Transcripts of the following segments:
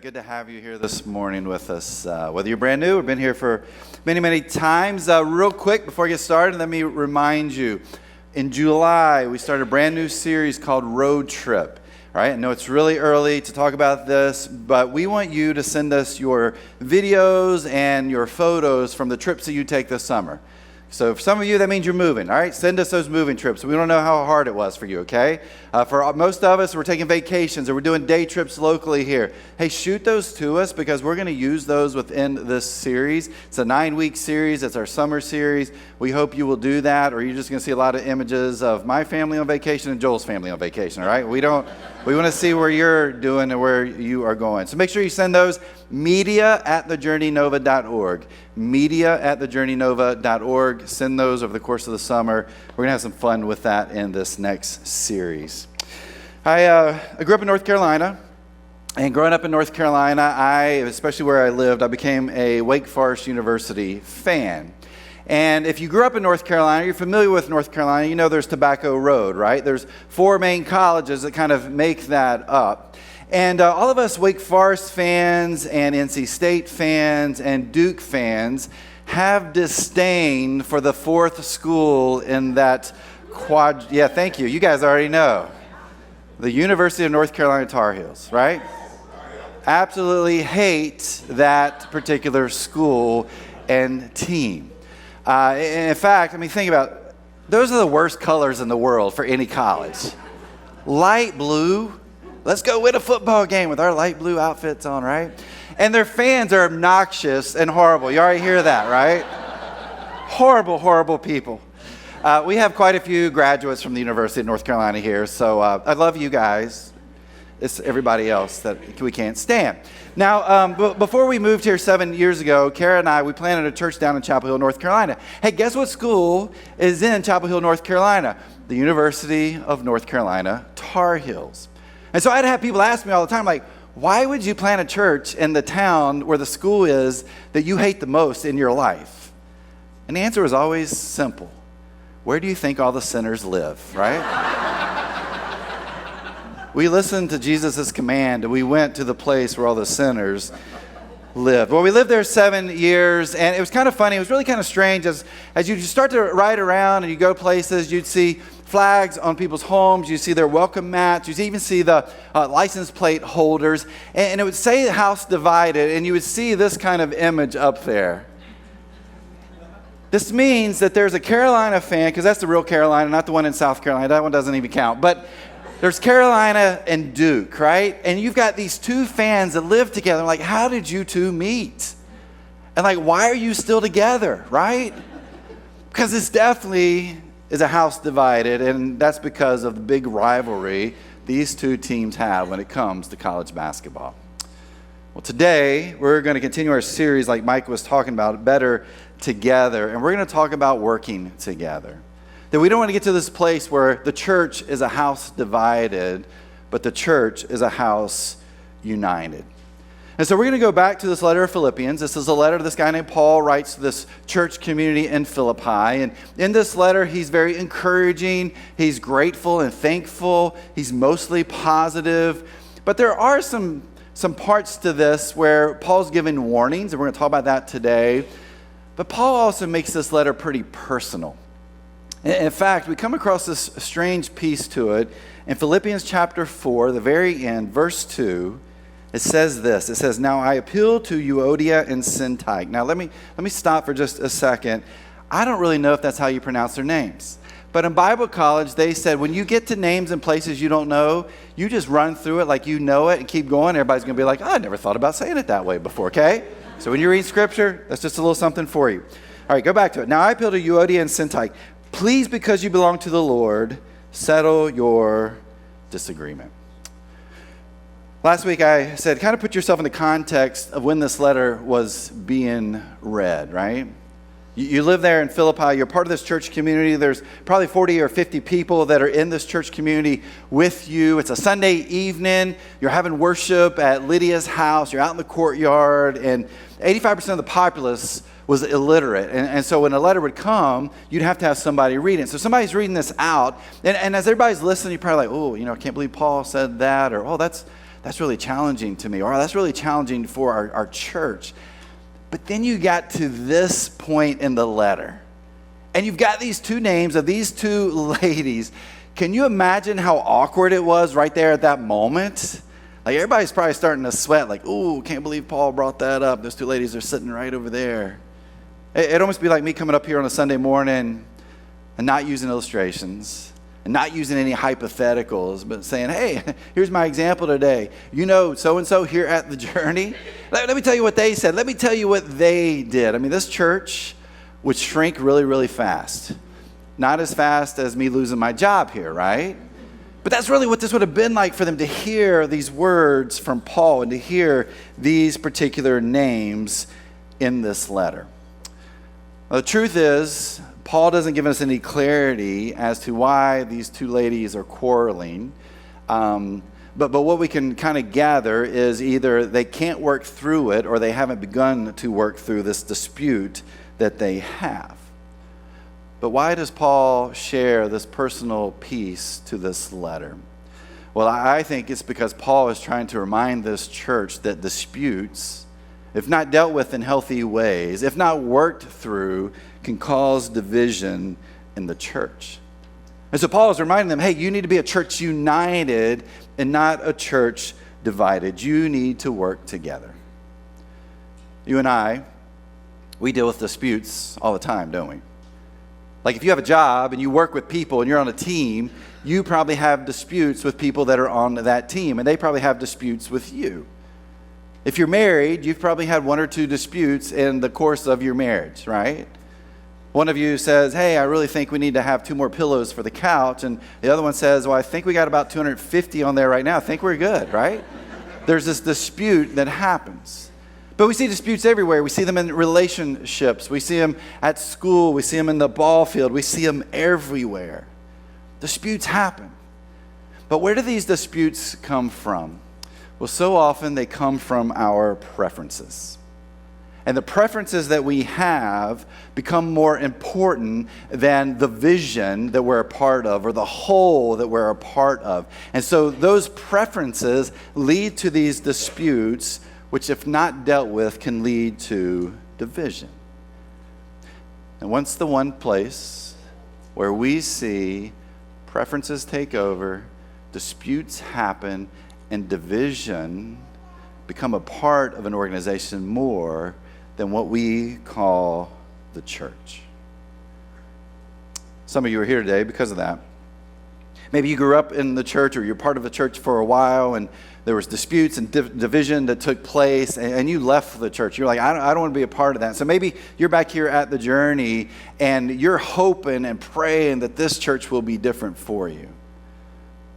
Good to have you here this morning with us. Whether you're brand new or been here for many, many times. Real quick, before I get started, let me remind you, in July, we started a brand new series called Road Trip. All right, I know it's really early to talk about this, but we want you to send us your videos and your photos from the trips that you take this summer. So for some of you, that means you're moving, all right? Send us those moving trips. We don't know how hard it was for you, okay? For most of us, we're taking vacations or we're doing day trips locally here. Hey, shoot those to us because we're going to use those within this series. It's a 9-week series. It's our summer series. We hope you will do that, or you're just going to see a lot of images of my family on vacation and Joel's family on vacation, all right? We want to see where you're doing and where you are going. So make sure you send those media@thejourneynova.org. media@thejourneynova.org. Send those over the course of the summer. We're going to have some fun with that in this next series. I grew up in North Carolina, and growing up in North Carolina, especially where I lived, I became a Wake Forest University fan. And if you grew up in North Carolina, you're familiar with North Carolina, you know there's Tobacco Road, right? There's 4 main colleges that kind of make that up. And all of us Wake Forest fans and NC State fans and Duke fans have disdain for the 4th school in that yeah, thank you. You guys already know. The University of North Carolina Tar Heels, right? Absolutely hate that particular school and team. In fact, I mean, think about it. Those are the worst colors in the world for any college. Light blue. Let's go win a football game with our light blue outfits on, right? And their fans are obnoxious and horrible. You already hear that, right? Horrible, horrible people. We have quite a few graduates from the University of North Carolina here, so I love you guys. It's everybody else that we can't stand. Now, before we moved here 7 years ago, Kara and I, we planted a church down in Chapel Hill, North Carolina. Hey, guess what school is in Chapel Hill, North Carolina? The University of North Carolina Tar Heels. And so I'd have people ask me all the time, like, why would you plant a church in the town where the school is that you hate the most in your life? And the answer was always simple. Where do you think all the sinners live, right? We listened to Jesus' command, and we went to the place where all the sinners lived. Well, we lived there 7 years, and it was kind of funny. It was really kind of strange. As you start to ride around and you go places, you'd see flags on people's homes. You see their welcome mats. You even see the license plate holders. And it would say house divided, and you would see this kind of image up there. This means that there's a Carolina fan, because that's the real Carolina, not the one in South Carolina. That one doesn't even count. But there's Carolina and Duke, right? And you've got these 2 fans that live together. Like, how did you 2 meet? And like, why are you still together, right? Because this definitely is a house divided, and that's because of the big rivalry these 2 teams have when it comes to college basketball. Well, today, we're going to continue our series like Mike was talking about, Better Together, and we're going to talk about working together. That we don't want to get to this place where the church is a house divided, but the church is a house united. And so we're going to go back to this letter of Philippians. This is a letter this guy named Paul writes to this church community in Philippi. And in this letter, he's very encouraging. He's grateful and thankful. He's mostly positive. But there are some parts to this where Paul's giving warnings, and we're going to talk about that today. But Paul also makes this letter pretty personal. In fact, we come across this strange piece to it. In Philippians chapter 4, the very end, verse 2, it says this. It says, "Now I appeal to Euodia and Syntyche." Now let me stop for just a second. I don't really know if that's how you pronounce their names. But in Bible college, they said when you get to names and places you don't know, you just run through it like you know it and keep going. Everybody's going to be like, I never thought about saying it that way before, okay? So when you read Scripture, that's just a little something for you. All right, go back to it. "Now I appeal to Euodia and Syntyche. Please, because you belong to the Lord, settle your disagreement." Last week I said, kind of put yourself in the context of when this letter was being read, right? You live there in Philippi. You're part of this church community. There's probably 40 or 50 people that are in this church community with you. It's a Sunday evening. You're having worship at Lydia's house. You're out in the courtyard, and 85% of the populace was illiterate. And so when a letter would come, you'd have to have somebody read it. So somebody's reading this out, and as everybody's listening, you're probably like, oh, I can't believe Paul said that, or, oh, that's that's really challenging to me, or that's really challenging for our church. But then you got to this point in the letter, and you've got these two names of these two ladies. Can you imagine how awkward it was right there at that moment? Like, everybody's probably starting to sweat, like, ooh, can't believe Paul brought that up. Those two ladies are sitting right over there. It'd almost be like me coming up here on a Sunday morning and not using illustrations and not using any hypotheticals, but saying, hey, here's my example today. You know so-and-so here at the Journey? Let me tell you what they said. Let me tell you what they did. I mean, this church would shrink really, really fast. Not as fast as me losing my job here, right? But that's really what this would have been like for them to hear these words from Paul and to hear these particular names in this letter. Well, the truth is, Paul doesn't give us any clarity as to why these two ladies are quarreling. But what we can kind of gather is either they can't work through it or they haven't begun to work through this dispute that they have. But why does Paul share this personal piece to this letter? Well, I think it's because Paul is trying to remind this church that disputes, if not dealt with in healthy ways, if not worked through, can cause division in the church. And so Paul is reminding them, hey, you need to be a church united and not a church divided. You need to work together. You and I, we deal with disputes all the time, don't we? Like, if you have a job and you work with people and you're on a team, you probably have disputes with people that are on that team, and they probably have disputes with you. If you're married, you've probably had one or two disputes in the course of your marriage, right? One of you says, hey, I really think we need to have 2 more pillows for the couch, and the other one says, well, I think we got about 250 on there right now. I think we're good, right? There's this dispute that happens. But we see disputes everywhere. We see them in relationships. We see them at school. We see them in the ball field. We see them everywhere. Disputes happen. But where do these disputes come from? Well, so often they come from our preferences. And the preferences that we have become more important than the vision that we're a part of or the whole that we're a part of. And so those preferences lead to these disputes, which, if not dealt with, can lead to division. And once the one place where we see preferences take over, disputes happen, and division become a part of an organization more than what we call the church. Some of you are here today because of that. Maybe you grew up in the church, or you're part of the church for a while, and there was disputes and division that took place, and you left the church. You're like, I don't want to be a part of that. So maybe you're back here at the Journey, and you're hoping and praying that this church will be different for you.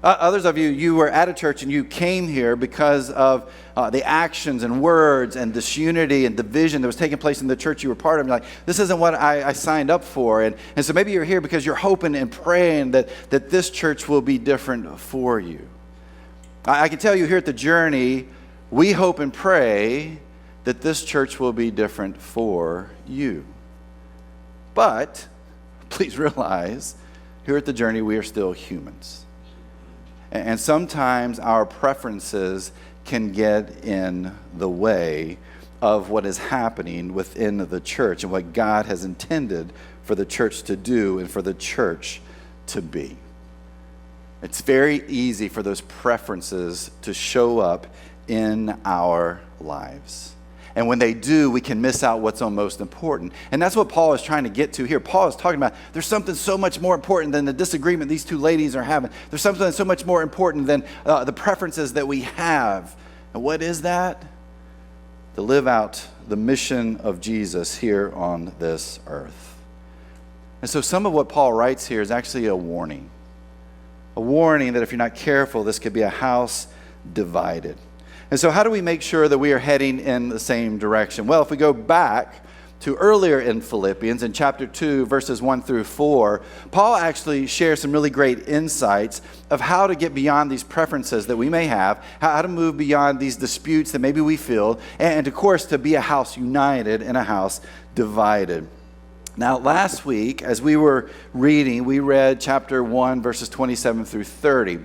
Others of you, you were at a church and you came here because of the actions and words and disunity and division that was taking place in the church you were part of. You're like, this isn't what I signed up for. And so maybe you're here because you're hoping and praying that this church will be different for you. I can tell you here at the Journey, we hope and pray that this church will be different for you. But please realize, here at the Journey, we are still humans. And sometimes our preferences can get in the way of what is happening within the church and what God has intended for the church to do and for the church to be. It's very easy for those preferences to show up in our lives. And when they do, we can miss out what's most important. And that's what Paul is trying to get to here. Paul is talking about there's something so much more important than the disagreement these two ladies are having. There's something so much more important than the preferences that we have. And what is that? To live out the mission of Jesus here on this earth. And so some of what Paul writes here is actually a warning. A warning that if you're not careful, this could be a house divided. And so how do we make sure that we are heading in the same direction? Well, if we go back to earlier in Philippians, in chapter 2, verses 1 through 4, Paul actually shares some really great insights of how to get beyond these preferences that we may have, how to move beyond these disputes that maybe we feel, and of course, to be a house united and a house divided. Now, last week, as we were reading, we read chapter 1, verses 27 through 30.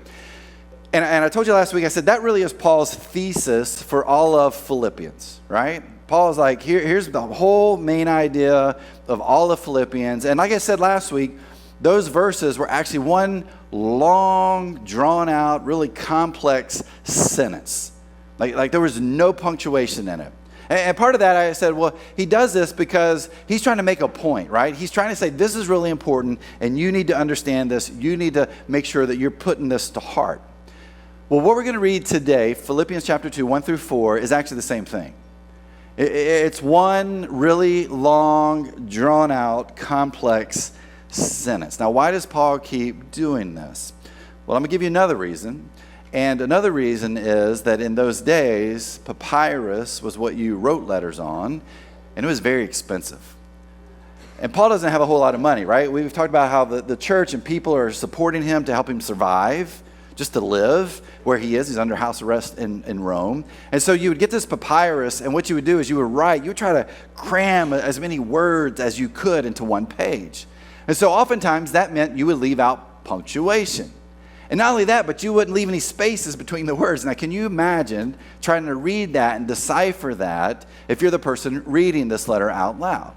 And I told you last week, I said that really is Paul's thesis for all of Philippians, right? Paul's like, here's the whole main idea of all of Philippians. And like I said last week, those verses were actually one long, drawn out, really complex sentence. Like there was no punctuation in it. And part of that, I said, well, he does this because he's trying to make a point, right? He's trying to say, this is really important, and you need to understand this. You need to make sure that you're putting this to heart. Well, what we're going to read today, Philippians chapter 2, 1 through 4, is actually the same thing. It's one really long, drawn-out, complex sentence. Now, why does Paul keep doing this? Well, I'm going to give you another reason. And another reason is that in those days, papyrus was what you wrote letters on, and it was very expensive. And Paul doesn't have a whole lot of money, right? We've talked about how the church and people are supporting him to help him survive, just to live where he is. He's under house arrest in Rome. And so you would get this papyrus, and what you would do is you would write, you would try to cram as many words as you could into one page. And so oftentimes that meant you would leave out punctuation. And not only that, but you wouldn't leave any spaces between the words. Now, can you imagine trying to read that and decipher that if you're the person reading this letter out loud?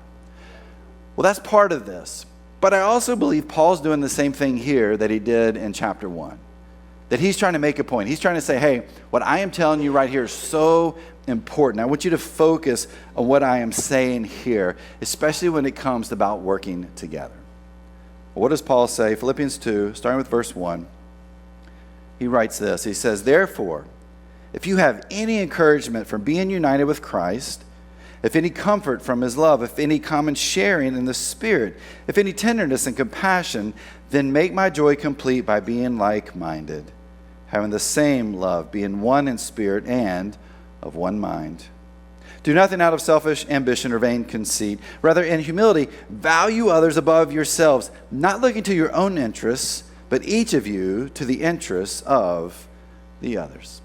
Well, that's part of this. But I also believe Paul's doing the same thing here that he did in chapter 1. That he's trying to make a point. He's trying to say, hey, what I am telling you right here is so important. I want you to focus on what I am saying here, especially when it comes about working together. Well, what does Paul say? Philippians 2, starting with verse 1. He writes this. He says, therefore, if you have any encouragement from being united with Christ, if any comfort from his love, if any common sharing in the Spirit, if any tenderness and compassion, then make my joy complete by being like-minded, having the same love, being one in spirit and of one mind. Do nothing out of selfish ambition or vain conceit. Rather, in humility, value others above yourselves, not looking to your own interests, but each of you to the interests of the others.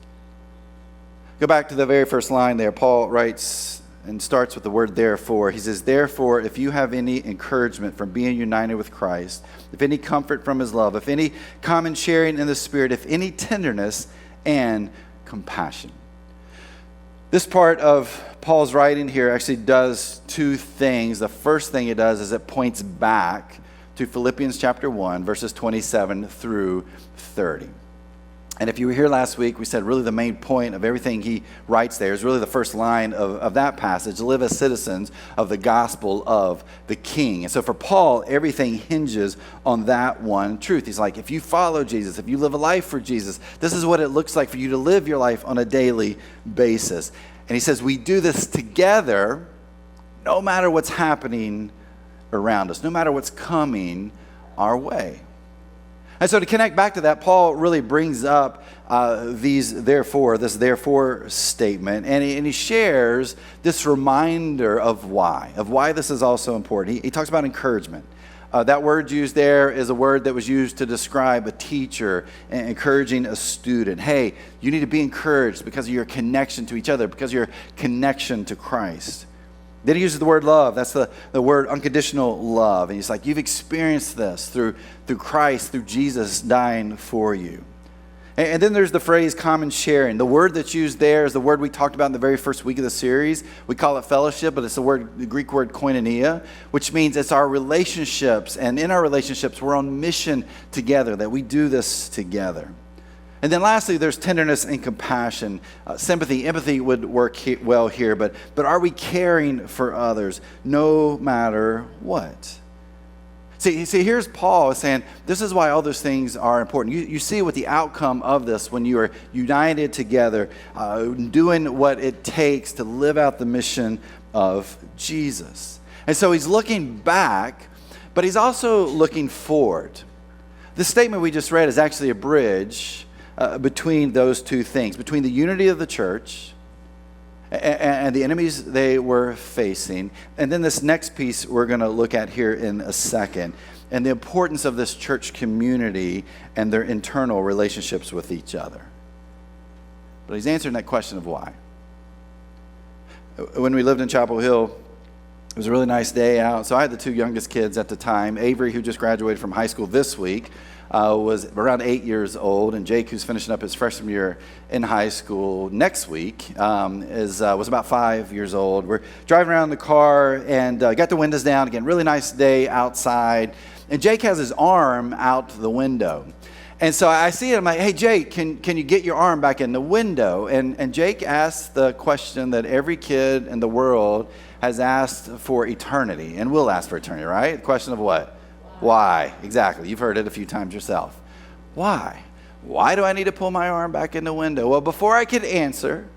Go back to the very first line there. Paul writes and starts with the word therefore. He says, therefore, if you have any encouragement from being united with Christ, if any comfort from his love, if any common sharing in the Spirit, if any tenderness and compassion. This part of Paul's writing here actually does two things. The first thing it does is it points back to Philippians chapter 1, verses 27 through 30. And if you were here last week, we said really the main point of everything he writes there is really the first line of that passage, live as citizens of the gospel of the King. And so for Paul, everything hinges on that one truth. He's like, if you follow Jesus, if you live a life for Jesus, this is what it looks like for you to live your life on a daily basis. And he says, we do this together no matter what's happening around us, no matter what's coming our way. And so to connect back to that, Paul really brings up this therefore statement, and he shares this reminder of why this is also important. He talks about encouragement. That word used there is a word that was used to describe a teacher encouraging a student. Hey, you need to be encouraged because of your connection to each other, because of your connection to Christ. Then he uses the word love. That's the word unconditional love. And he's like, you've experienced this through Christ, through Jesus dying for you. And then there's the phrase common sharing. The word that's used there is the word we talked about in the very first week of the series. We call it fellowship, but it's the Greek word koinonia, which means it's our relationships. And in our relationships, we're on mission together, that we do this together. And then lastly, there's tenderness and compassion. Sympathy, empathy would work well here, but are we caring for others no matter what? See, here's Paul saying, this is why all those things are important. You see what the outcome of this when you are united together, doing what it takes to live out the mission of Jesus. And so he's looking back, but he's also looking forward. The statement we just read is actually a bridge between those two things, between the unity of the church and the enemies they were facing. And then this next piece we're going to look at here in a second, and the importance of this church community and their internal relationships with each other. But he's answering that question of why. When we lived in Chapel Hill, it was a really nice day out. So I had the two youngest kids at the time, Avery, who just graduated from high school this week, was around 8 years old, and Jake, who's finishing up his freshman year in high school next week, was about 5 years old. We're driving around in the car and got the windows down. Again, really nice day outside. And Jake has his arm out the window. And so I see it, I'm like, hey, Jake, can you get your arm back in the window? And Jake asked the question that every kid in the world has asked for eternity, and will ask for eternity, right? The question of what? Why? Exactly. You've heard it a few times yourself. Why? Why do I need to pull my arm back in the window? Well, before I could answer,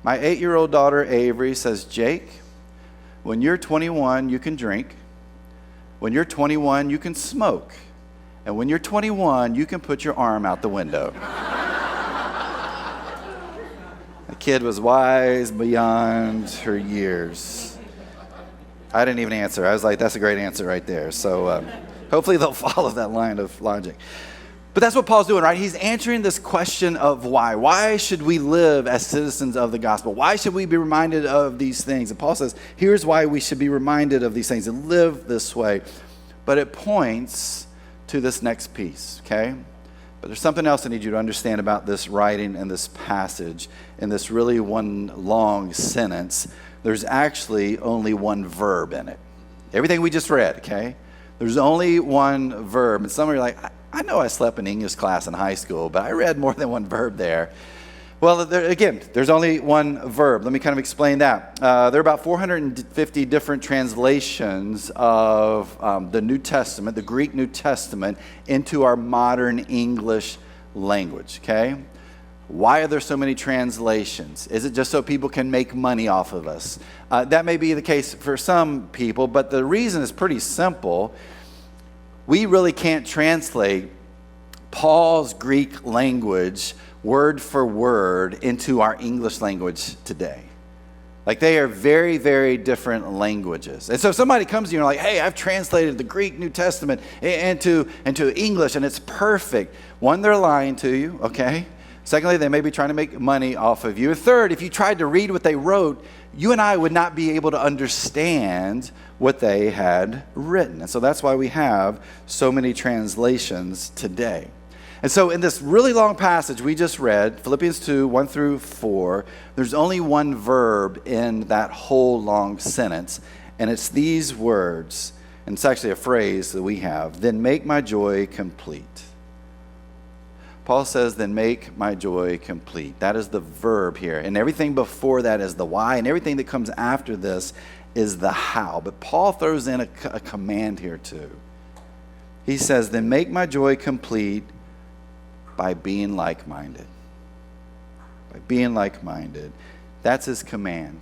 my 8-year-old daughter, Avery, says, Jake, when you're 21, you can drink. When you're 21, you can smoke. And when you're 21, you can put your arm out the window. The kid was wise beyond her years. I didn't even answer. I was like, that's a great answer right there. So hopefully they'll follow that line of logic. But that's what Paul's doing, right? He's answering this question of why. Why should we live as citizens of the gospel? Why should we be reminded of these things? And Paul says, here's why we should be reminded of these things and live this way. But it points to this next piece, okay? But there's something else I need you to understand about this writing and this passage. In this really one long sentence, there's actually only one verb in it. Everything we just read, okay? There's only one verb. And some of you are like, I know I slept in English class in high school, but I read more than one verb there. Well, there's only one verb. Let me kind of explain that. There are about 450 different translations of the New Testament, the Greek New Testament, into our modern English language, okay? Why are there so many translations? Is it just so people can make money off of us? That may be the case for some people, but the reason is pretty simple. We really can't translate Paul's Greek language word for word into our English language today. Like, they are very, very different languages. And so if somebody comes to you and like, hey, I've translated the Greek New Testament into English and it's perfect. One, they're lying to you, okay? Secondly, they may be trying to make money off of you. And third, if you tried to read what they wrote, you and I would not be able to understand what they had written. And so that's why we have so many translations today. And so in this really long passage we just read, Philippians 2, 1 through 4, there's only one verb in that whole long sentence, and it's these words, and it's actually a phrase that we have, then make my joy complete. Paul says, then make my joy complete. That is the verb here, and everything before that is the why, and everything that comes after this is the how. But Paul throws in a command here too. He says, then make my joy complete by being like-minded. By being like-minded. That's his command.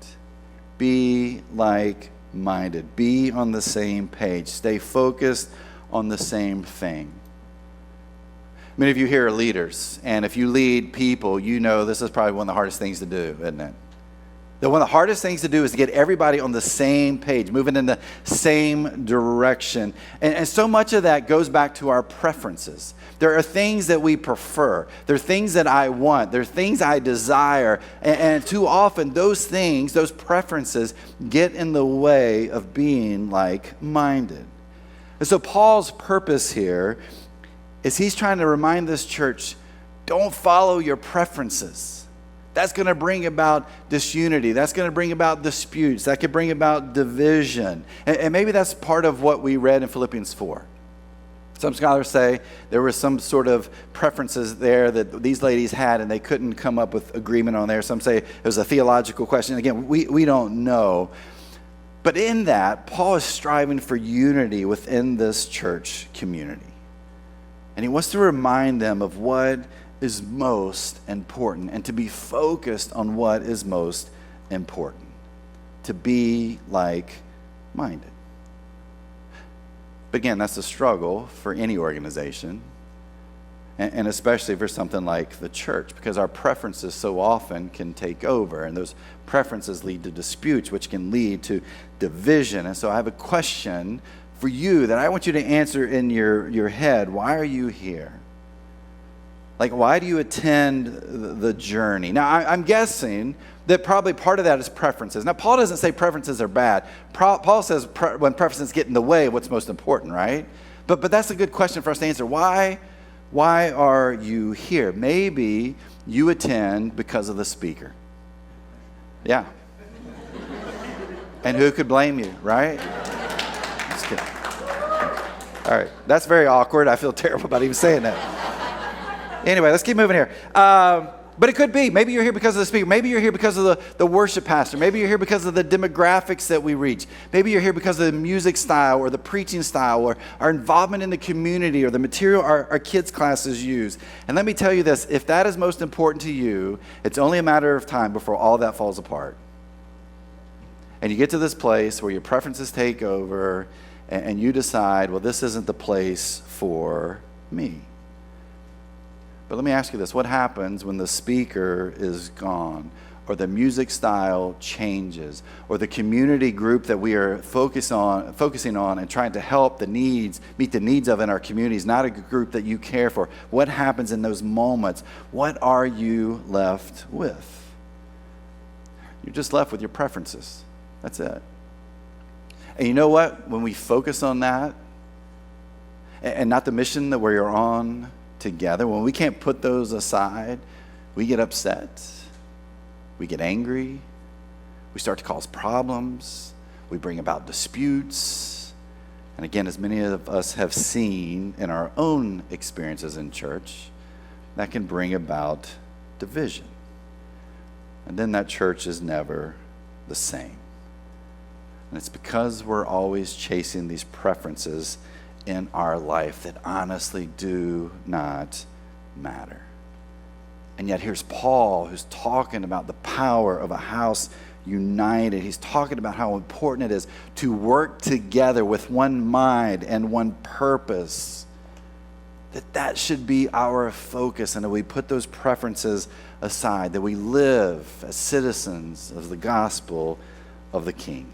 Be like-minded. Be on the same page. Stay focused on the same thing. Many of you here are leaders, and if you lead people, you know this is probably one of the hardest things to do, isn't it? That one of the hardest things to do is to get everybody on the same page, moving in the same direction. And so much of that goes back to our preferences. There are things that we prefer. There are things that I want. There are things I desire. And too often those things, those preferences, get in the way of being like-minded. And so Paul's purpose here is he's trying to remind this church, don't follow your preferences. That's going to bring about disunity. That's going to bring about disputes. That could bring about division. And maybe that's part of what we read in Philippians 4. Some scholars say there were some sort of preferences there that these ladies had and they couldn't come up with agreement on there. Some say it was a theological question. Again, we don't know. But in that, Paul is striving for unity within this church community. And he wants to remind them of what is most important and to be focused on what is most important. To be like-minded. But again, that's a struggle for any organization, and especially for something like the church, because our preferences so often can take over, and those preferences lead to disputes, which can lead to division. And so I have a question for you that I want you to answer in your head. Why are you here? Like, why do you attend the journey? Now, I'm guessing that probably part of that is preferences. Now, Paul doesn't say preferences are bad. Paul says when preferences get in the way of what's most important, right? But that's a good question for us to answer. Why Why are you here? Maybe you attend because of the speaker. Yeah. And who could blame you, right? Just kidding. All right. That's very awkward. I feel terrible about even saying that. Anyway, let's keep moving here. But it could be. Maybe you're here because of the speaker. Maybe you're here because of the worship pastor. Maybe you're here because of the demographics that we reach. Maybe you're here because of the music style or the preaching style or our involvement in the community or the material our kids' classes use. And let me tell you this, if that is most important to you, it's only a matter of time before all that falls apart. And you get to this place where your preferences take over and you decide, well, this isn't the place for me. But let me ask you this. What happens when the speaker is gone or the music style changes or the community group that we are focusing on and trying to help meet the needs of in our community is not a group that you care for? What happens in those moments? What are you left with? You're just left with your preferences. That's it. And you know what? When we focus on that and not the mission that we're on together, when we can't put those aside, we get upset, we get angry, we start to cause problems, we bring about disputes. And again, as many of us have seen in our own experiences in church, that can bring about division. And then that church is never the same. And it's because we're always chasing these preferences in our life that honestly do not matter. And yet here's Paul who's talking about the power of a house united. He's talking about how important it is to work together with one mind and one purpose. That should be our focus, and that we put those preferences aside, that we live as citizens of the gospel of the King.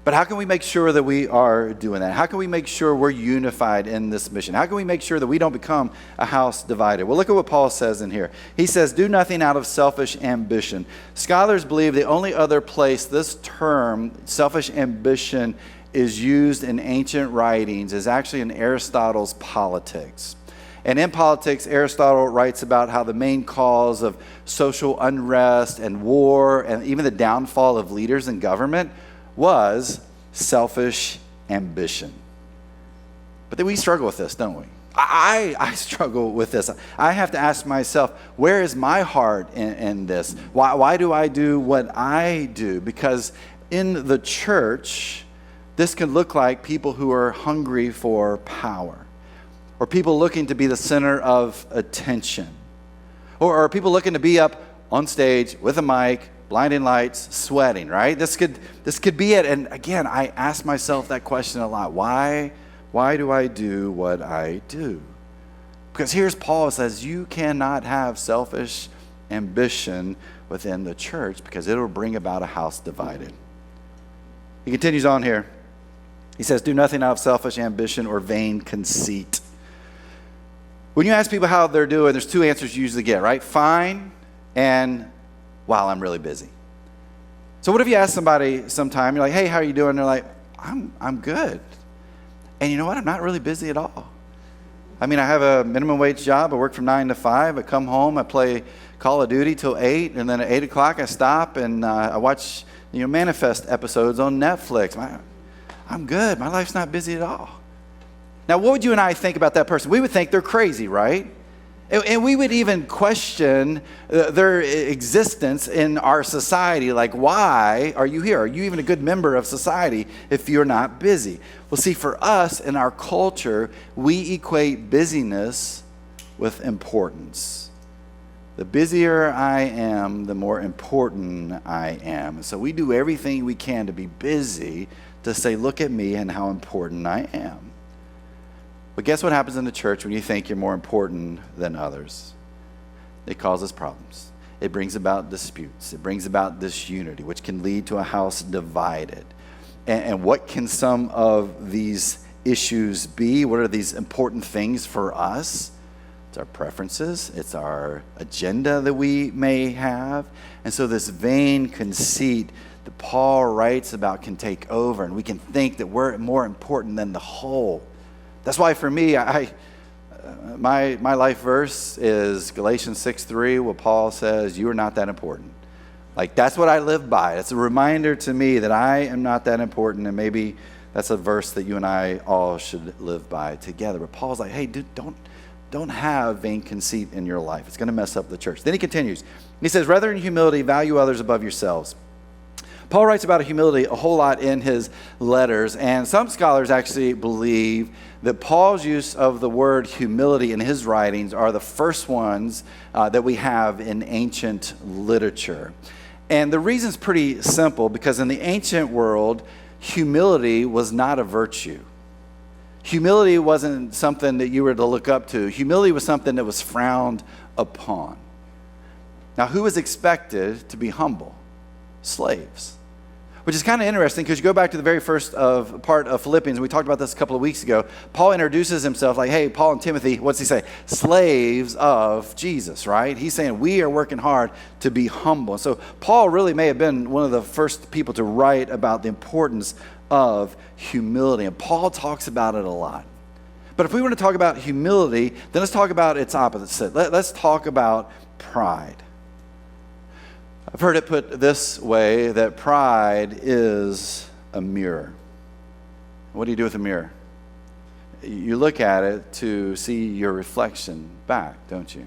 But how can we make sure that we are doing that? How can we make sure we're unified in this mission? How can we make sure that we don't become a house divided? Well, look at what Paul says in here. He says, do nothing out of selfish ambition. Scholars believe the only other place this term, selfish ambition, is used in ancient writings is actually in Aristotle's Politics. And in Politics, Aristotle writes about how the main cause of social unrest and war and even the downfall of leaders in government was selfish ambition. But then we struggle with this, don't we? I struggle with this. I have to ask myself, where is my heart in this? Why do I do what I do? Because in the church, this can look like people who are hungry for power, or people looking to be the center of attention, or people looking to be up on stage with a mic, blinding lights, sweating, right? This could be it. And again, I ask myself that question a lot. Why do I do what I do? Because here's Paul says, you cannot have selfish ambition within the church because it'll bring about a house divided. He continues on here. He says, do nothing out of selfish ambition or vain conceit. When you ask people how they're doing, there's two answers you usually get, right? Fine and wow, I'm really busy. So what if you ask somebody sometime, you're like, hey, how are you doing? They're like, I'm good. And you know what? I'm not really busy at all. I mean, I have a minimum wage job. I work from 9 to 5. I come home, I play Call of Duty till 8, and then at 8 o'clock I stop and I watch Manifest episodes on Netflix. I'm good. My life's not busy at all. Now, what would you and I think about that person? We would think they're crazy, right? And we would even question their existence in our society. Like, why are you here? Are you even a good member of society if you're not busy? Well, see, for us in our culture, we equate busyness with importance. The busier I am, the more important I am. So we do everything we can to be busy to say, look at me and how important I am. But guess what happens in the church when you think you're more important than others? It causes problems. It brings about disputes. It brings about disunity, which can lead to a house divided. And what can some of these issues be? What are these important things for us? It's our preferences. It's our agenda that we may have. And so this vain conceit that Paul writes about can take over, and we can think that we're more important than the whole. That's why for me, my life verse is Galatians 6:3, where Paul says, you are not that important. Like, that's what I live by. It's a reminder to me that I am not that important, and maybe that's a verse that you and I all should live by together. But Paul's like, hey, dude, don't have vain conceit in your life. It's going to mess up the church. Then he continues. He says, rather in humility, value others above yourselves. Paul writes about humility a whole lot in his letters, and some scholars actually believe that Paul's use of the word humility in his writings are the first ones that we have in ancient literature. And the reason's pretty simple, because in the ancient world, humility was not a virtue. Humility wasn't something that you were to look up to. Humility was something that was frowned upon. Now, who was expected to be humble? Slaves. Which is kind of interesting, because you go back to the very first part of Philippians, and we talked about this a couple of weeks ago. Paul introduces himself like, hey, Paul and Timothy, what's he say? Slaves of Jesus, right? He's saying we are working hard to be humble. So Paul really may have been one of the first people to write about the importance of humility, and Paul talks about it a lot. But if we want to talk about humility, then let's talk about its opposite. Let's talk about pride. I've heard it put this way, that pride is a mirror. What do you do with a mirror? You look at it to see your reflection back, don't you?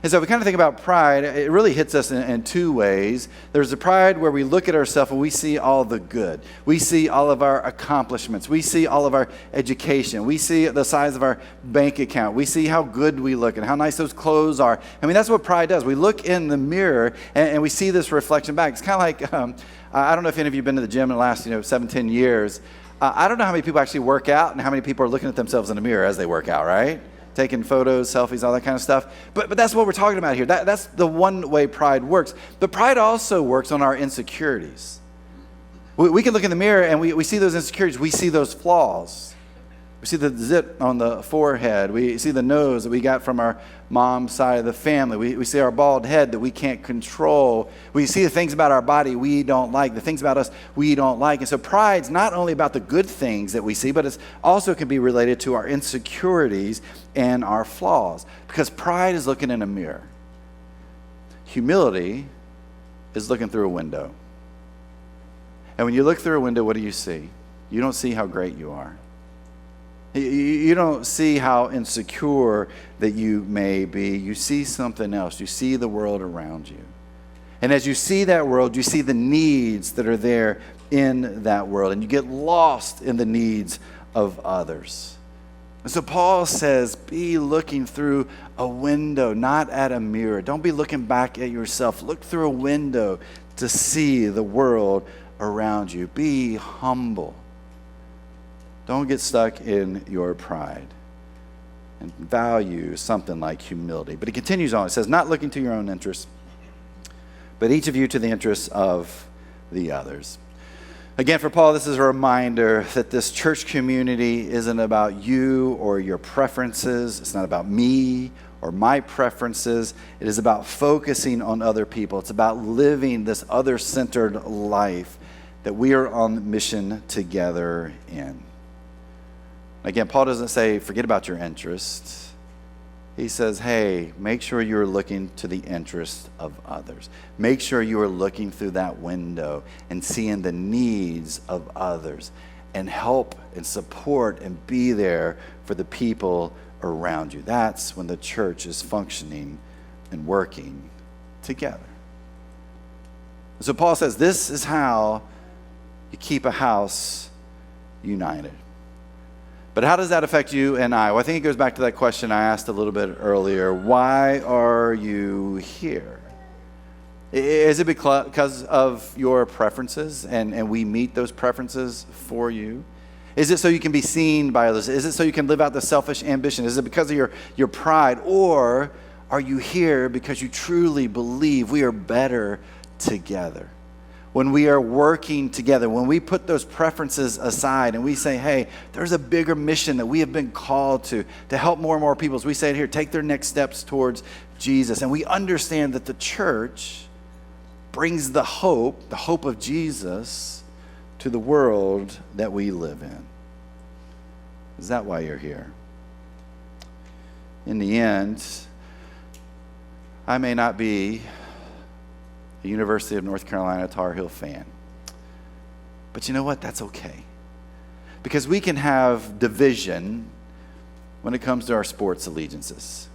And so we kind of think about pride. It really hits us in two ways. There's the pride where we look at ourselves and we see all the good. We see all of our accomplishments. We see all of our education. We see the size of our bank account. We see how good we look and how nice those clothes are. I mean, that's what pride does. We look in the mirror and we see this reflection back. It's kind of like, I don't know if any of you have been to the gym in the last 7-10 years. I don't know how many people actually work out and how many people are looking at themselves in the mirror as they work out, right? Taking photos, selfies, all that kind of stuff. But that's what we're talking about here. That's the one way pride works. But pride also works on our insecurities. We can look in the mirror and we see those insecurities. We see those flaws. We see the zit on the forehead. We see the nose that we got from our mom's side of the family. We see our bald head that we can't control. We see the things about our body we don't like, the things about us we don't like. And so pride's not only about the good things that we see, but it also can be related to our insecurities and our flaws. Because pride is looking in a mirror. Humility is looking through a window. And when you look through a window, what do you see? You don't see how great you are. You don't see how insecure that you may be. You see something else. You see the world around you. And as you see that world, you see the needs that are there in that world. And you get lost in the needs of others. And so Paul says, be looking through a window, not at a mirror. Don't be looking back at yourself. Look through a window to see the world around you. Be humble. Don't get stuck in your pride, and value something like humility. But he continues on. It says, not looking to your own interests, but each of you to the interests of the others. Again, for Paul, this is a reminder that this church community isn't about you or your preferences. It's not about me or my preferences. It is about focusing on other people. It's about living this other-centered life that we are on mission together in. Again, Paul doesn't say, forget about your interests. He says, hey, make sure you're looking to the interests of others. Make sure you are looking through that window and seeing the needs of others, and help and support and be there for the people around you. That's when the church is functioning and working together. So Paul says, this is how you keep a house united. But how does that affect you and I? Well, I think it goes back to that question I asked a little bit earlier. Why are you here? Is it because of your preferences and we meet those preferences for you? Is it so you can be seen by others? Is it so you can live out the selfish ambition? Is it because of your pride? Or are you here because you truly believe we are better together? When we are working together, when we put those preferences aside and we say, hey, there's a bigger mission that we have been called to help more and more people. As we say it here, take their next steps towards Jesus. And we understand that the church brings the hope of Jesus, to the world that we live in. Is that why you're here? in the end, I may not be a University of North Carolina Tar Heel fan. But you know what? That's okay. Because we can have division when it comes to our sports allegiances.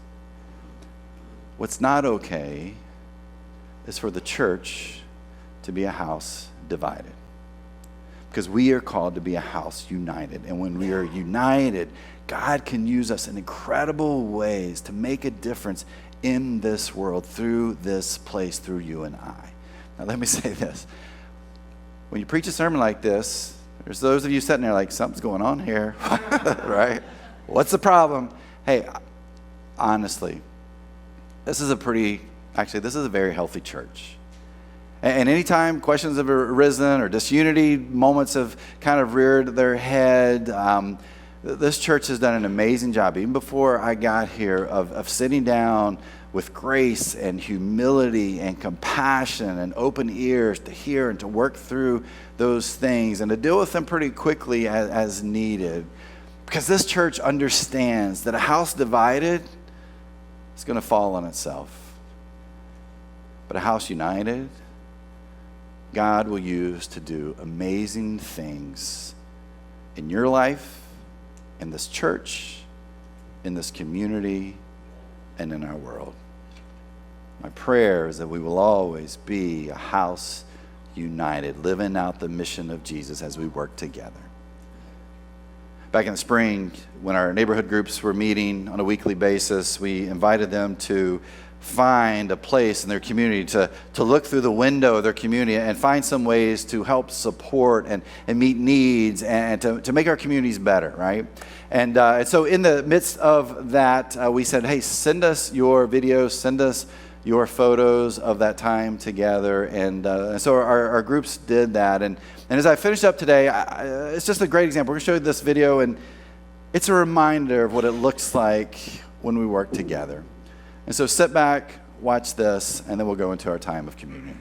What's not okay is for the church to be a house divided. Because we are called to be a house united. And when we are united, God can use us in incredible ways to make a difference in this world, through this place, through you and I. Now let me say this. When you preach a sermon like this, there's those of you sitting there like, something's going on here, right? What's the problem? Hey, honestly, this is a very healthy church. And anytime questions have arisen or disunity moments have kind of reared their head, this church has done an amazing job, even before I got here, of sitting down with grace and humility and compassion and open ears to hear and to work through those things and to deal with them pretty quickly as needed. Because this church understands that a house divided is going to fall on itself. But a house united, God will use to do amazing things in your life, in this church, in this community, and in our world. My prayer is that we will always be a house united, living out the mission of Jesus as we work together. Back in the spring, when our neighborhood groups were meeting on a weekly basis, we invited them to find a place in their community, to look through the window of their community and find some ways to help support and meet needs and to make our communities better, right? And so in the midst of that, we said, hey, send us your videos, send us your photos of that time together. And so our groups did that. And as I finished up today, it's just a great example. We're going to show you this video, and it's a reminder of what it looks like when we work together. And so sit back, watch this, and then we'll go into our time of communion.